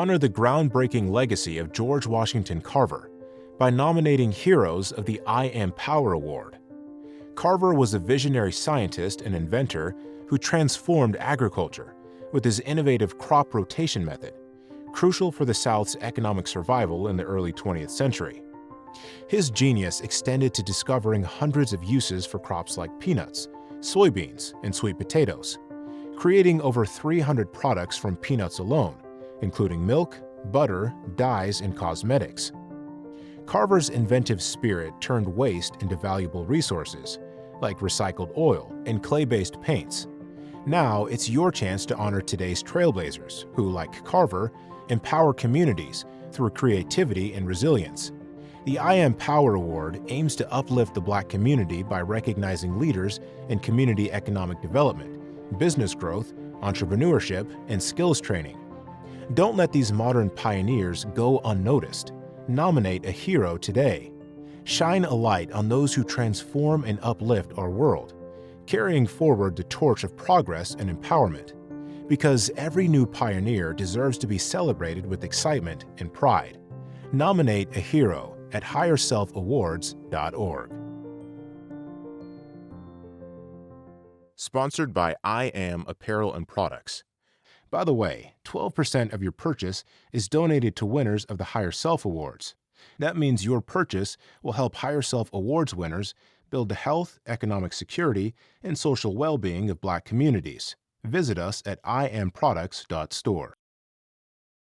honor the groundbreaking legacy of George Washington Carver by nominating heroes of the I Am Power Award. Carver was a visionary scientist and inventor who transformed agriculture with his innovative crop rotation method, crucial for the South's economic survival in the early 20th century. His genius extended to discovering hundreds of uses for crops like peanuts, soybeans, and sweet potatoes, creating over 300 products from peanuts alone, including milk, butter, dyes, and cosmetics. Carver's inventive spirit turned waste into valuable resources, like recycled oil and clay-based paints. Now it's your chance to honor today's trailblazers who, like Carver, empower communities through creativity and resilience. The I Am Power Award aims to uplift the Black community by recognizing leaders in community economic development, business growth, entrepreneurship, and skills training. Don't let these modern pioneers go unnoticed. Nominate a hero today. Shine a light on those who transform and uplift our world, carrying forward the torch of progress and empowerment. Because every new pioneer deserves to be celebrated with excitement and pride. Nominate a hero at HigherSelfAwards.org. Sponsored by I Am Apparel and Products. By the way, 12% of your purchase is donated to winners of the HigherSelf Awards. That means your purchase will help HigherSelf Awards winners build the health, economic security, and social well-being of Black communities. Visit us at iamproducts.store.